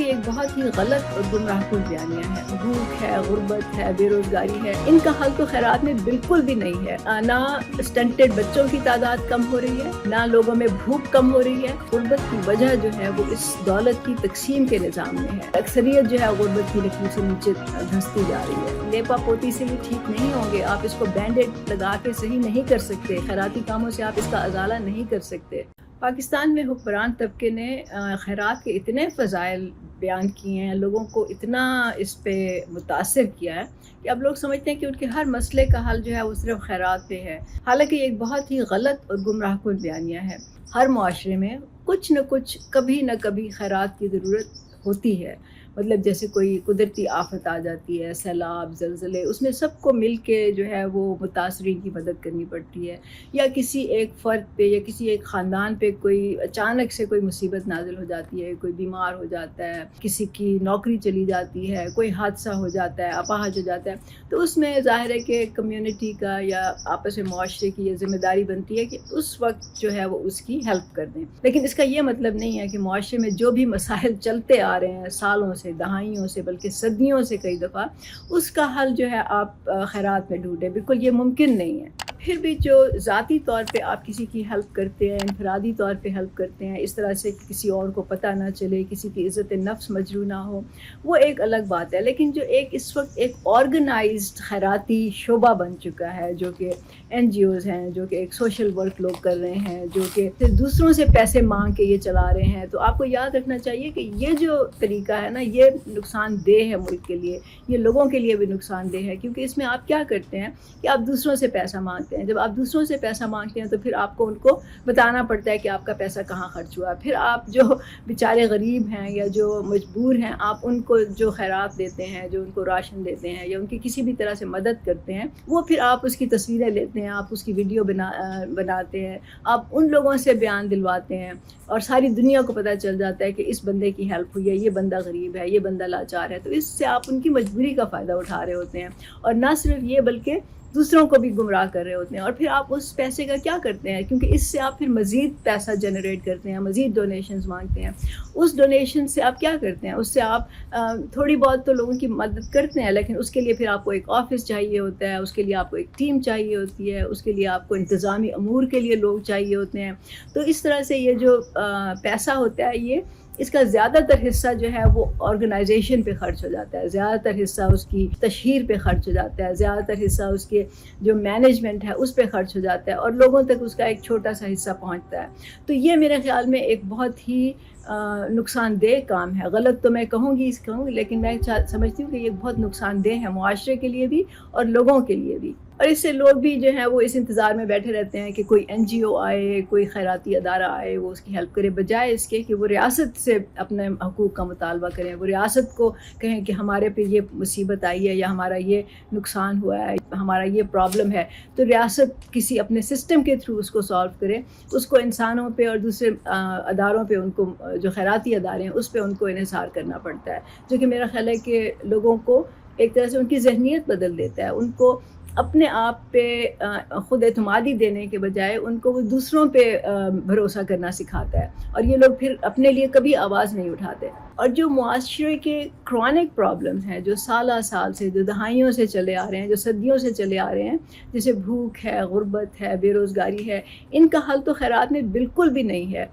ایک بہت ہی غلط اور گمراہ کن بیانیہ ہے۔ بھوک ہے، غربت ہے، بے روزگاری ہے، ان کا حل تو خیرات میں بالکل بھی نہیں ہے۔ نہ اسٹنٹڈ بچوں کی تعداد کم ہو رہی ہے، نہ لوگوں میں بھوک کم ہو رہی ہے۔ غربت کی وجہ جو ہے وہ اس دولت کی تقسیم کے نظام میں ہے۔ اکثریت جو ہے غربت کی لکیر سے نیچے دھنستی جا رہی ہے۔ لیپا پوتی سے یہ ٹھیک نہیں ہوں گے، آپ اس کو بینڈیڈ لگا کے صحیح نہیں کر سکتے، خیراتی کاموں سے آپ اس کا ازالہ نہیں کر سکتے۔ پاکستان میں حکمران طبقے نے خیرات کے اتنے فضائل بیان کیے ہیں، لوگوں کو اتنا اس پہ متاثر کیا ہے کہ اب لوگ سمجھتے ہیں کہ ان کے ہر مسئلے کا حل جو ہے وہ صرف خیرات پہ ہے، حالانکہ یہ ایک بہت ہی غلط اور گمراہ کن بیانیہ ہے۔ ہر معاشرے میں کچھ نہ کچھ کبھی نہ کبھی خیرات کی ضرورت ہوتی ہے، مطلب جیسے کوئی قدرتی آفت آ جاتی ہے، سیلاب، زلزلے، اس میں سب کو مل کے جو ہے وہ متاثرین کی مدد کرنی پڑتی ہے، یا کسی ایک فرد پہ یا کسی ایک خاندان پہ کوئی اچانک سے کوئی مصیبت نازل ہو جاتی ہے، کوئی بیمار ہو جاتا ہے، کسی کی نوکری چلی جاتی ہے، کوئی حادثہ ہو جاتا ہے، اپاہج ہو جاتا ہے، تو اس میں ظاہر ہے کہ کمیونٹی کا یا آپس میں معاشرے کی یہ ذمہ داری بنتی ہے کہ اس وقت جو ہے وہ اس کی ہیلپ کر دیں۔ لیکن اس کا یہ مطلب نہیں ہے کہ معاشرے میں جو بھی مسائل چلتے آ رہے ہیں سالوں سے، دہائیوں سے، بلکہ صدیوں سے کئی دفعہ، اس کا حل جو ہے آپ خیرات میں ڈھونڈیں، بالکل یہ ممکن نہیں ہے۔ پھر بھی جو ذاتی طور پہ آپ کسی کی ہیلپ کرتے ہیں، انفرادی طور پہ ہیلپ کرتے ہیں، اس طرح سے کہ کسی اور کو پتہ نہ چلے، کسی کی عزت نفس مجروح نہ ہو، وہ ایک الگ بات ہے۔ لیکن جو اس وقت ایک آرگنائزڈ خیراتی شعبہ بن چکا ہے، جو کہ NGOs ہیں، جو کہ ایک سوشل ورک لوگ کر رہے ہیں، جو کہ دوسروں سے پیسے مانگ کے یہ چلا رہے ہیں، تو آپ کو یاد رکھنا چاہیے کہ یہ جو طریقہ ہے نا، یہ نقصان دہ ہے ملک کے لیے، یہ لوگوں کے لیے بھی نقصان دہ ہے، کیونکہ اس میں آپ کیا کرتے ہیں کہ آپ دوسروں سے پیسہ مانگتے ہیں۔ جب آپ دوسروں سے پیسہ مانگتے ہیں تو پھر آپ کو ان کو بتانا پڑتا ہے کہ آپ کا پیسہ کہاں خرچ ہوا۔ پھر آپ جو بیچارے غریب ہیں یا جو مجبور ہیں، آپ ان کو جو خیرات دیتے ہیں، جو ان کو راشن دیتے ہیں یا ان کی کسی بھی طرح سے مدد کرتے ہیں، وہ پھر آپ اس کی تصویریں لیتے ہیں، آپ اس کی ویڈیو بناتے ہیں، آپ ان لوگوں سے بیان دلواتے ہیں، اور ساری دنیا کو پتہ چل جاتا ہے کہ اس بندے کی ہیلپ ہوئی ہے، یہ بندہ غریب ہے، یہ بندہ لاچار ہے۔ تو اس سے آپ ان کی مجبوری کا فائدہ اٹھا رہے ہوتے ہیں، اور نہ صرف یہ بلکہ دوسروں کو بھی گمراہ کر رہے ہوتے ہیں۔ اور پھر آپ اس پیسے کا کیا کرتے ہیں؟ کیونکہ اس سے آپ پھر مزید پیسہ جنریٹ کرتے ہیں، مزید ڈونیشنز مانگتے ہیں۔ اس ڈونیشن سے آپ کیا کرتے ہیں؟ اس سے آپ تھوڑی بہت تو لوگوں کی مدد کرتے ہیں، لیکن اس کے لیے پھر آپ کو ایک آفس چاہیے ہوتا ہے، اس کے لیے آپ کو ایک ٹیم چاہیے ہوتی ہے، اس کے لیے آپ کو انتظامی امور کے لیے لوگ چاہیے ہوتے ہیں۔ تو اس طرح سے یہ جو پیسہ ہوتا ہے، اس کا زیادہ تر حصہ جو ہے وہ آرگنائزیشن پہ خرچ ہو جاتا ہے، زیادہ تر حصہ اس کی تشہیر پہ خرچ ہو جاتا ہے، زیادہ تر حصہ اس کے جو مینجمنٹ ہے اس پہ خرچ ہو جاتا ہے، اور لوگوں تک اس کا ایک چھوٹا سا حصہ پہنچتا ہے۔ تو یہ میرے خیال میں ایک بہت ہی نقصان دہ کام ہے۔ غلط تو میں کہوں گی، لیکن میں سمجھتی ہوں کہ یہ بہت نقصان دہ ہے، معاشرے کے لیے بھی اور لوگوں کے لیے بھی۔ اور اس سے لوگ بھی جو ہیں وہ اس انتظار میں بیٹھے رہتے ہیں کہ کوئی NGO آئے، کوئی خیراتی ادارہ آئے، وہ اس کی ہیلپ کرے، بجائے اس کے کہ وہ ریاست سے اپنے حقوق کا مطالبہ کریں، وہ ریاست کو کہیں کہ ہمارے پہ یہ مصیبت آئی ہے، یا ہمارا یہ نقصان ہوا ہے، ہمارا یہ پرابلم ہے، تو ریاست کسی اپنے سسٹم کے تھرو اس کو سالو کرے، اس کو انسانوں پہ اور دوسرے اداروں پہ، ان کو جو خیراتی ادارے ہیں اس پہ ان کو انحصار کرنا پڑتا ہے، جو کہ میرا خیال ہے کہ لوگوں کو ایک طرح سے ان کی ذہنیت بدل دیتا ہے، ان کو اپنے آپ پہ خود اعتمادی دینے کے بجائے ان کو وہ دوسروں پہ بھروسہ کرنا سکھاتا ہے، اور یہ لوگ پھر اپنے لیے کبھی آواز نہیں اٹھاتے۔ اور جو معاشرے کے کرونک پرابلمز ہیں، جو سالہ سال سے، جو دہائیوں سے چلے آ رہے ہیں، جو صدیوں سے چلے آ رہے ہیں، جیسے بھوک ہے، غربت ہے، بے روزگاری ہے، ان کا حل تو خیرات میں بالکل بھی نہیں ہے۔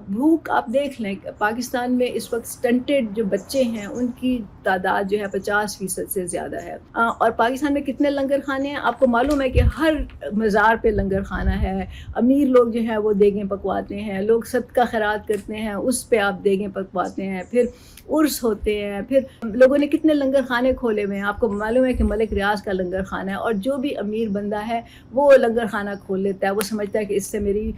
بھوک آپ دیکھ لیں، پاکستان میں اس وقت سٹنٹڈ جو بچے ہیں ان کی تعداد جو ہے 50% سے زیادہ ہے، اور پاکستان میں کتنے لنگر خانے ہیں؟ آپ کو معلوم ہے کہ ہر مزار پہ لنگر خانہ ہے، امیر لوگ جو ہیں وہ دیگیں پکواتے ہیں، لوگ صدقہ خیرات کرتے ہیں، اس پہ آپ دیگیں پکواتے ہیں، پھر عرس ہوتے ہیں، پھر لوگوں نے کتنے لنگر خانے کھولے ہوئے ہیں۔ آپ کو معلوم ہے کہ ملک ریاض کا لنگر خانہ ہے، اور جو بھی امیر بندہ ہے وہ لنگر خانہ کھول لیتا ہے، وہ سمجھتا ہے کہ اس سے میری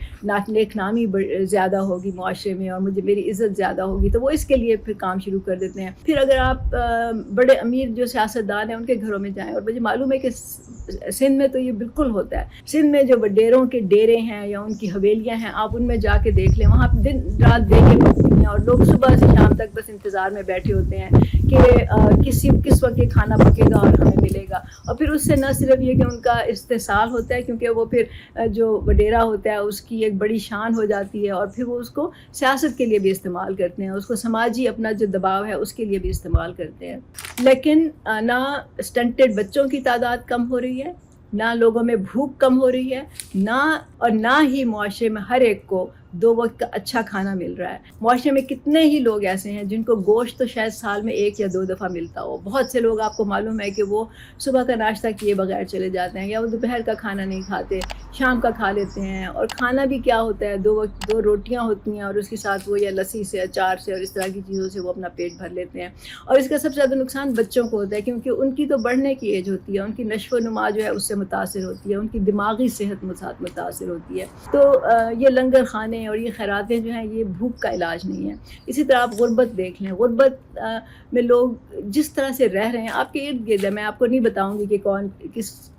نیک نامی زیادہ ہوگی معاشرے میں، اور مجھے میری عزت زیادہ ہوگی، تو وہ اس کے لیے پھر کام شروع کر دیتے ہیں۔ پھر اگر آپ بڑے امیر جو سیاستدان ہیں ان کے گھروں میں جائیں، اور مجھے معلوم ہے کہ سندھ میں تو یہ بالکل ہوتا ہے، سندھ میں جو ڈیروں کے ڈیرے ہیں یا ان کی حویلیاں ہیں، آپ ان میں جا کے دیکھ لیں، وہاں دن رات دیگیں پکتی ہیں، اور لوگ صبح سے شام تک بس انتظار میں بیٹھے ہوتے ہیں کہ کس وقت یہ کھانا پکے گا اور ہمیں ملے گا. اور پھر اس سے نہ صرف یہ کہ ان کا استحصال ہوتا ہے، کیونکہ وہ پھر جو وڈیرا ہوتا ہے اس کی ایک بڑی شان ہو جاتی ہے، اور پھر وہ اس کو سیاست کے لیے بھی استعمال کرتے ہیں، اس کو سماجی اپنا جو دباؤ ہے اس کے لیے بھی استعمال کرتے ہیں. لیکن نہ اسٹنٹڈ بچوں کی تعداد کم ہو رہی ہے، نہ لوگوں میں بھوک کم ہو رہی ہے، نہ ہی معاشرے میں ہر ایک کو 2 وقت کا اچھا کھانا مل رہا ہے. معاشرے میں کتنے ہی لوگ ایسے ہیں جن کو گوشت تو شاید سال میں 1 یا 2 دفعہ ملتا ہو. بہت سے لوگ آپ کو معلوم ہے کہ وہ صبح کا ناشتہ کیے بغیر چلے جاتے ہیں، یا وہ دوپہر کا کھانا نہیں کھاتے، شام کا کھا لیتے ہیں. اور کھانا بھی کیا ہوتا ہے، 2 وقت 2 روٹیاں ہوتی ہیں، اور اس کے ساتھ وہ یا لسی سے، اچار سے اور اس طرح کی چیزوں سے وہ اپنا پیٹ بھر لیتے ہیں. اور اس کا سب سے زیادہ نقصان بچوں کو ہوتا ہے، کیونکہ ان کی تو بڑھنے کی ایج ہوتی ہے، ان کی نشو و نما جو ہے اس سے متاثر ہوتی ہے، ان کی دماغی صحت متاثر ہوتی ہے. تو یہ لنگر خانے اور یہ خیراتیں جو ہیں یہ بھوک کا علاج نہیں ہے. اسی طرح آپ غربت دیکھ لیں، غربت میں لوگ جس طرح سے رہ رہے ہیں آپ کے ارد گرد ہے. میں آپ کو نہیں بتاؤں گی کہ کون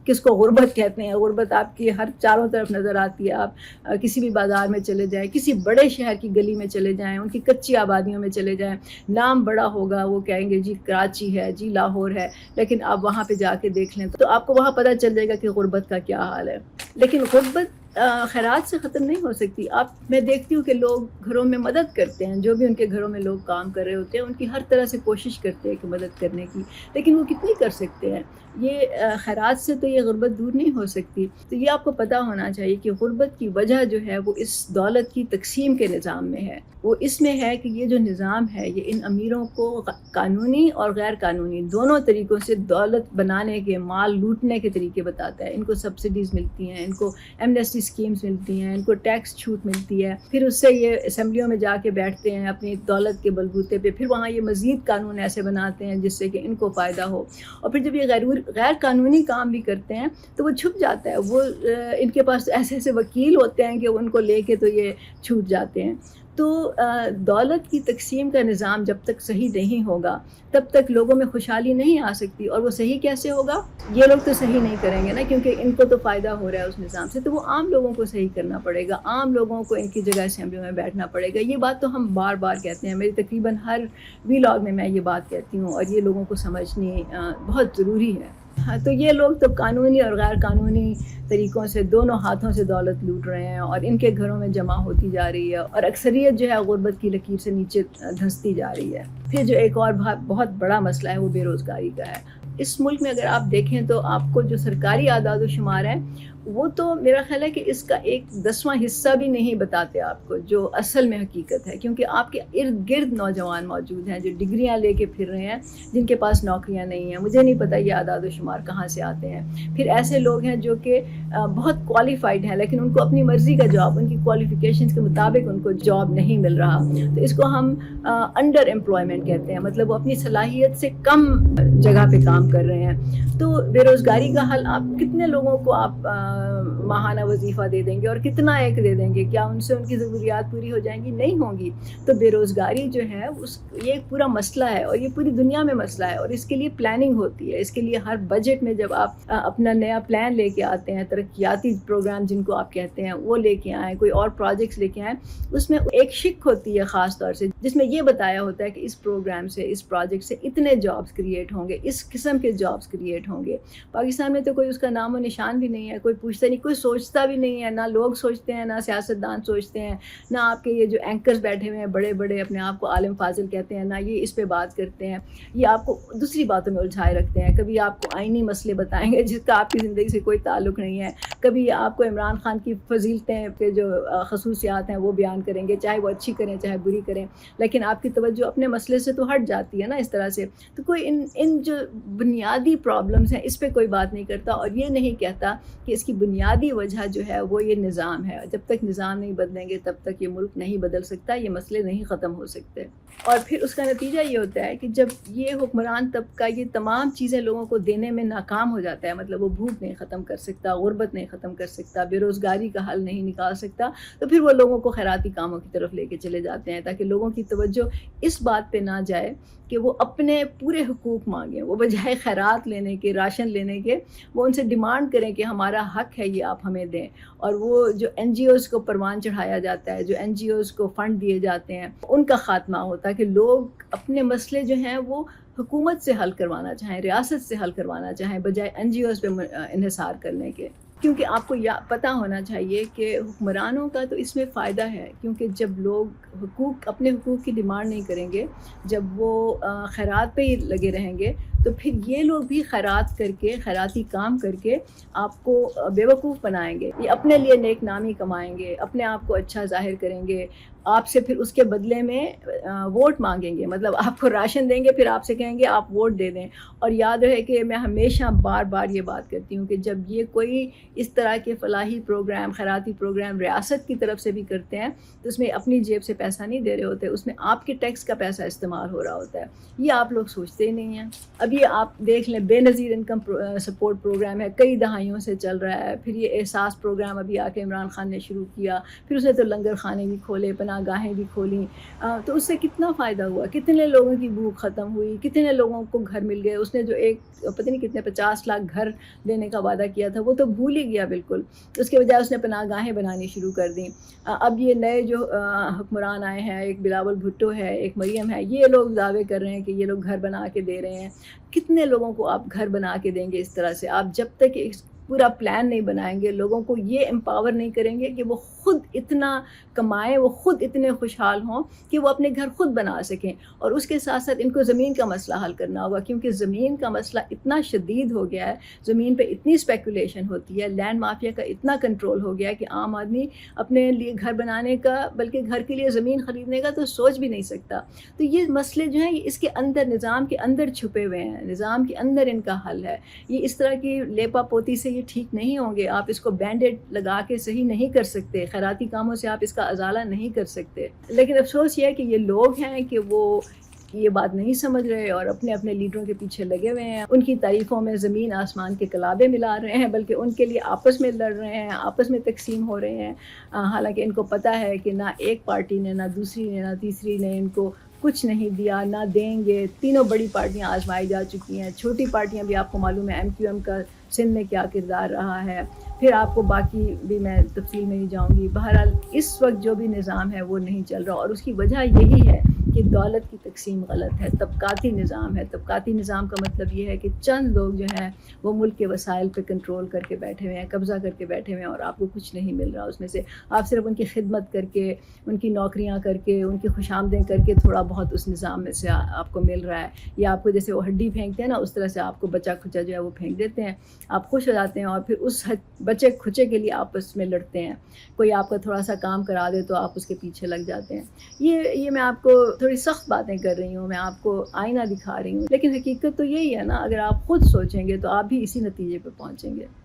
کس کو غربت کہتے ہیں. غربت آپ کی ہر چاروں طرف نظر آتی ہے. آپ کسی بھی بازار میں چلے جائیں، کسی بڑے شہر کی گلی میں چلے جائیں، ان کی کچی آبادیوں میں چلے جائیں، نام بڑا ہوگا، وہ کہیں گے جی کراچی ہے، جی لاہور ہے، لیکن آپ وہاں پہ جا کے دیکھ لیں تو آپ کو وہاں پتہ چل جائے گا کہ غربت کا کیا حال ہے. لیکن غربت خیرات سے ختم نہیں ہو سکتی. میں دیکھتی ہوں کہ لوگ گھروں میں مدد کرتے ہیں، جو بھی ان کے گھروں میں لوگ کام کر رہے ہوتے ہیں ان کی ہر طرح سے کوشش کرتے ہیں کہ مدد کرنے کی، لیکن وہ کتنی کر سکتے ہیں. یہ خیرات سے تو یہ غربت دور نہیں ہو سکتی. تو یہ آپ کو پتہ ہونا چاہیے کہ غربت کی وجہ جو ہے وہ اس دولت کی تقسیم کے نظام میں ہے. وہ اس میں ہے کہ یہ جو نظام ہے یہ ان امیروں کو قانونی اور غیر قانونی دونوں طریقوں سے دولت بنانے کے، مال لوٹنے کے طریقے بتاتا ہے. ان کو سبسڈیز ملتی ہیں، ان کو ایمنیسٹی اسکیمز ملتی ہیں، ان کو ٹیکس چھوٹ ملتی ہے، پھر اس سے یہ اسمبلیوں میں جا کے بیٹھتے ہیں اپنی دولت کے بلبوتے پہ، پھر وہاں یہ مزید قانون ایسے بناتے ہیں جس سے کہ ان کو فائدہ ہو. اور پھر جب یہ غیر قانونی کام بھی کرتے ہیں تو وہ چھپ جاتا ہے. وہ ان کے پاس ایسے وکیل ہوتے ہیں کہ ان کو لے کے تو یہ چھوٹ جاتے ہیں. تو دولت کی تقسیم کا نظام جب تک صحیح نہیں ہوگا تب تک لوگوں میں خوشحالی نہیں آ سکتی. اور وہ صحیح کیسے ہوگا؟ یہ لوگ تو صحیح نہیں کریں گے نا، کیونکہ ان کو تو فائدہ ہو رہا ہے اس نظام سے. تو وہ عام لوگوں کو صحیح کرنا پڑے گا، عام لوگوں کو ان کی جگہ اسمبلیوں میں بیٹھنا پڑے گا. یہ بات تو ہم بار بار کہتے ہیں، میری تقریباً ہر ویلاگ میں یہ بات کہتی ہوں، اور یہ لوگوں کو سمجھنی بہت ضروری ہے. ہاں، تو یہ لوگ تو قانونی اور غیر قانونی طریقوں سے دونوں ہاتھوں سے دولت لوٹ رہے ہیں، اور ان کے گھروں میں جمع ہوتی جا رہی ہے، اور اکثریت جو ہے غربت کی لکیر سے نیچے دھنستی جا رہی ہے. پھر جو ایک اور بہت بڑا مسئلہ ہے وہ بے روزگاری کا ہے. اس ملک میں اگر آپ دیکھیں تو آپ کو جو سرکاری اعداد و شمار ہیں وہ تو میرا خیال ہے کہ اس کا 1/10واں حصہ بھی نہیں بتاتے آپ کو جو اصل میں حقیقت ہے. کیونکہ آپ کے ارد گرد نوجوان موجود ہیں جو ڈگریاں لے کے پھر رہے ہیں، جن کے پاس نوکریاں نہیں ہیں. مجھے نہیں پتہ یہ اعداد و شمار کہاں سے آتے ہیں. پھر ایسے لوگ ہیں جو کہ بہت کوالیفائڈ ہیں لیکن ان کو اپنی مرضی کا جاب، ان کی کوالیفیکیشنز کے مطابق ان کو جاب نہیں مل رہا. تو اس کو ہم انڈر امپلائمنٹ کہتے ہیں، مطلب وہ اپنی صلاحیت سے کم جگہ پہ کام کر رہے ہیں. تو بے روزگاری کا حل آپ کتنے لوگوں کو آپ ماہانہ وظیفہ دے دیں گے اور کتنا ایک دے دیں گے؟ کیا ان سے ان کی ضروریات پوری ہو جائیں گی؟ نہیں ہوں گی. تو بے روزگاری جو ہے یہ ایک پورا مسئلہ ہے، اور یہ پوری دنیا میں مسئلہ ہے، اور اس کے لیے پلاننگ ہوتی ہے. اس کے لیے ہر بجٹ میں جب آپ اپنا نیا پلان لے کے آتے ہیں، ترقیاتی پروگرام جن کو آپ کہتے ہیں وہ لے کے آئیں، کوئی اور پروجیکٹس لے کے آئیں، اس میں ایک شک ہوتی ہے خاص طور سے جس میں یہ بتایا ہوتا ہے کہ اس پروگرام سے، اس پروجیکٹ سے اتنے جابس کریٹ ہوں گے، اس قسم کے جابس کریٹ ہوں گے. پاکستان میں تو کوئی اس کا نام و نشان بھی نہیں ہے، کوئی پوچھتا نہیں، کوئی سوچتا بھی نہیں ہے. نہ لوگ سوچتے ہیں، نہ سیاستدان سوچتے ہیں، نہ آپ کے یہ جو اینکرز بیٹھے ہوئے ہیں بڑے بڑے اپنے آپ کو عالم فاضل کہتے ہیں، نہ یہ اس پہ بات کرتے ہیں. یہ آپ کو دوسری باتوں میں الجھائے رکھتے ہیں. کبھی آپ کو آئینی مسئلے بتائیں گے جس کا آپ کی زندگی سے کوئی تعلق نہیں ہے، کبھی آپ کو عمران خان کی فضیلتیں پہ جو خصوصیات ہیں وہ بیان کریں گے، چاہے وہ اچھی کریں چاہے بری کریں، لیکن آپ کی توجہ اپنے مسئلے سے تو ہٹ جاتی ہے نا اس طرح سے. تو کوئی ان جو بنیادی پرابلمز ہیں اس پہ کوئی بات نہیں کرتا، اور یہ نہیں کہتا کہ اس کی بنیادی وجہ جو ہے وہ یہ نظام ہے. جب تک نظام نہیں بدلیں گے تب تک یہ ملک نہیں بدل سکتا، یہ مسئلے نہیں ختم ہو سکتے. اور پھر اس کا نتیجہ یہ ہوتا ہے کہ جب یہ حکمران طبقہ یہ تمام چیزیں لوگوں کو دینے میں ناکام ہو جاتا ہے، مطلب وہ بھوک نہیں ختم کر سکتا، غربت نہیں ختم کر سکتا، بے روزگاری کا حل نہیں نکال سکتا، تو پھر وہ لوگوں کو خیراتی کاموں کی طرف لے کے چلے جاتے ہیں تاکہ لوگوں کی توجہ اس بات پہ نہ جائے کہ وہ اپنے پورے حقوق مانگیں. وہ بجائے بجائے خیرات لینے کے، راشن لینے کے، وہ ان سے ڈیمانڈ کریں کہ ہمارا حق ہے یہ آپ ہمیں دیں۔ اور وہ جو این جی اوز کو پروان چڑھایا جاتا ہے، جو این جی اوز کو فنڈ دیے جاتے ہیں، ان کا خاتمہ ہوتا ہے کہ لوگ اپنے مسئلے جو ہیں وہ حکومت سے حل کروانا چاہیں، ریاست سے حل کروانا چاہیں، بجائے این جی اوز پہ انحصار کرنے کے۔ کیونکہ آپ کو پتہ ہونا چاہیے کہ حکمرانوں کا تو اس میں فائدہ ہے، کیونکہ جب لوگ اپنے حقوق کی ڈیمانڈ نہیں کریں گے، جب وہ خیرات پہ ہی لگے رہیں گے، تو پھر یہ لوگ بھی خیرات کر کے، خیراتی کام کر کے آپ کو بیوقوف بنائیں گے، یہ اپنے لیے نیک نامی کمائیں گے، اپنے آپ کو اچھا ظاہر کریں گے، آپ سے پھر اس کے بدلے میں ووٹ مانگیں گے، مطلب آپ کو راشن دیں گے، پھر آپ سے کہیں گے آپ ووٹ دے دیں۔ اور یاد رہے کہ میں ہمیشہ بار بار یہ بات کرتی ہوں کہ جب یہ کوئی اس طرح کے فلاحی پروگرام، خیراتی پروگرام ریاست کی طرف سے بھی کرتے ہیں تو اس میں اپنی جیب سے پیسہ نہیں دے رہے ہوتے، اس میں آپ کے ٹیکس کا پیسہ استعمال ہو رہا ہوتا ہے۔ یہ آپ لوگ سوچتے ہی نہیں ہیں۔ اب یہ آپ دیکھ لیں، بے نظیر انکم سپورٹ پروگرام ہے، کئی دہائیوں سے چل رہا ہے۔ پھر یہ احساس پروگرام ابھی آ کے عمران خان نے شروع کیا، پھر اس نے تو لنگر خانے بھی کھولے، پناہ گاہیں بھی کھولیں، تو اس سے کتنا فائدہ ہوا، کتنے لوگوں کی بھوک ختم ہوئی، کتنے لوگوں کو گھر مل گئے۔ اس نے جو ایک پتہ نہیں کتنے 50 لاکھ گھر دینے کا وعدہ کیا تھا وہ تو بھول ہی گیا بالکل، اس کے بجائے اس نے پناہ گاہیں بنانی شروع کر دیں۔ اب یہ نئے جو حکمران آئے ہیں، ایک بلاول بھٹو ہے، ایک مریم ہے، یہ لوگ دعوے کر رہے ہیں کہ یہ لوگ گھر بنا کے دے رہے ہیں۔ کتنے لوگوں کو آپ گھر بنا کے دیں گے اس طرح سے؟ آپ جب تک ایک پورا پلان نہیں بنائیں گے، لوگوں کو یہ امپاور نہیں کریں گے کہ وہ خود اتنا کمائیں، وہ خود اتنے خوشحال ہوں کہ وہ اپنے گھر خود بنا سکیں۔ اور اس کے ساتھ ساتھ ان کو زمین کا مسئلہ حل کرنا ہوگا، کیونکہ زمین کا مسئلہ اتنا شدید ہو گیا ہے، زمین پہ اتنی اسپیکولیشن ہوتی ہے، لینڈ مافیا کا اتنا کنٹرول ہو گیا ہے کہ عام آدمی اپنے لیے گھر بنانے کا، بلکہ گھر کے لیے زمین خریدنے کا تو سوچ بھی نہیں سکتا۔ تو یہ مسئلے جو ہیں یہ اس کے اندر، نظام کے اندر چھپے ہوئے ہیں، نظام کے اندر ان کا حل ہے۔ یہ اس طرح کی لیپا پوتی سے یہ ٹھیک نہیں ہوں گے، آپ اس کو بینڈیڈ لگا کے صحیح نہیں کر سکتے، خیراتی کاموں سے آپ اس کا ازالہ نہیں کر سکتے۔ لیکن افسوس یہ ہے کہ یہ لوگ ہیں کہ وہ یہ بات نہیں سمجھ رہے اور اپنے اپنے لیڈروں کے پیچھے لگے ہوئے ہیں، ان کی تعریفوں میں زمین آسمان کے کلابے ملا رہے ہیں، بلکہ ان کے لیے آپس میں لڑ رہے ہیں، آپس میں تقسیم ہو رہے ہیں۔ حالانکہ ان کو پتہ ہے کہ نہ ایک پارٹی نے، نہ دوسری نے، نہ تیسری نے ان کو کچھ نہیں دیا، نہ دیں گے۔ تینوں بڑی پارٹیاں آزمائی جا چکی ہیں، چھوٹی پارٹیاں بھی آپ کو معلوم ہے ایم کیو ایم کا سندھ میں کیا کردار رہا ہے، پھر آپ کو باقی بھی میں تفصیل میں نہیں جاؤں گی۔ بہرحال اس وقت جو بھی نظام ہے وہ نہیں چل رہا، اور اس کی وجہ یہی ہے کہ دولت کی تقسیم غلط ہے، طبقاتی نظام ہے۔ طبقاتی نظام کا مطلب یہ ہے کہ چند لوگ جو ہیں وہ ملک کے وسائل پہ کنٹرول کر کے بیٹھے ہوئے ہیں، قبضہ کر کے بیٹھے ہوئے ہیں، اور آپ کو کچھ نہیں مل رہا اس میں سے۔ آپ صرف ان کی خدمت کر کے، ان کی نوکریاں کر کے، ان کی خوشامدیں کر کے تھوڑا بہت اس نظام میں سے آپ کو مل رہا ہے، یا آپ کو جیسے وہ ہڈی پھینکتے ہیں نا، اس طرح سے آپ کو بچا کھچا جو ہے وہ پھینک دیتے ہیں، آپ خوش ہو جاتے ہیں، اور پھر اس بچے کھچے کے لیے آپس میں لڑتے ہیں۔ کوئی آپ کا تھوڑا سا کام کرا دے تو آپ اس کے پیچھے لگ جاتے ہیں۔ یہ میں آپ کو تھوڑی سخت باتیں کر رہی ہوں، میں آپ کو آئینہ دکھا رہی ہوں، لیکن حقیقت تو یہی ہے نا، اگر آپ خود سوچیں گے تو آپ بھی اسی نتیجے پہ پہنچیں گے۔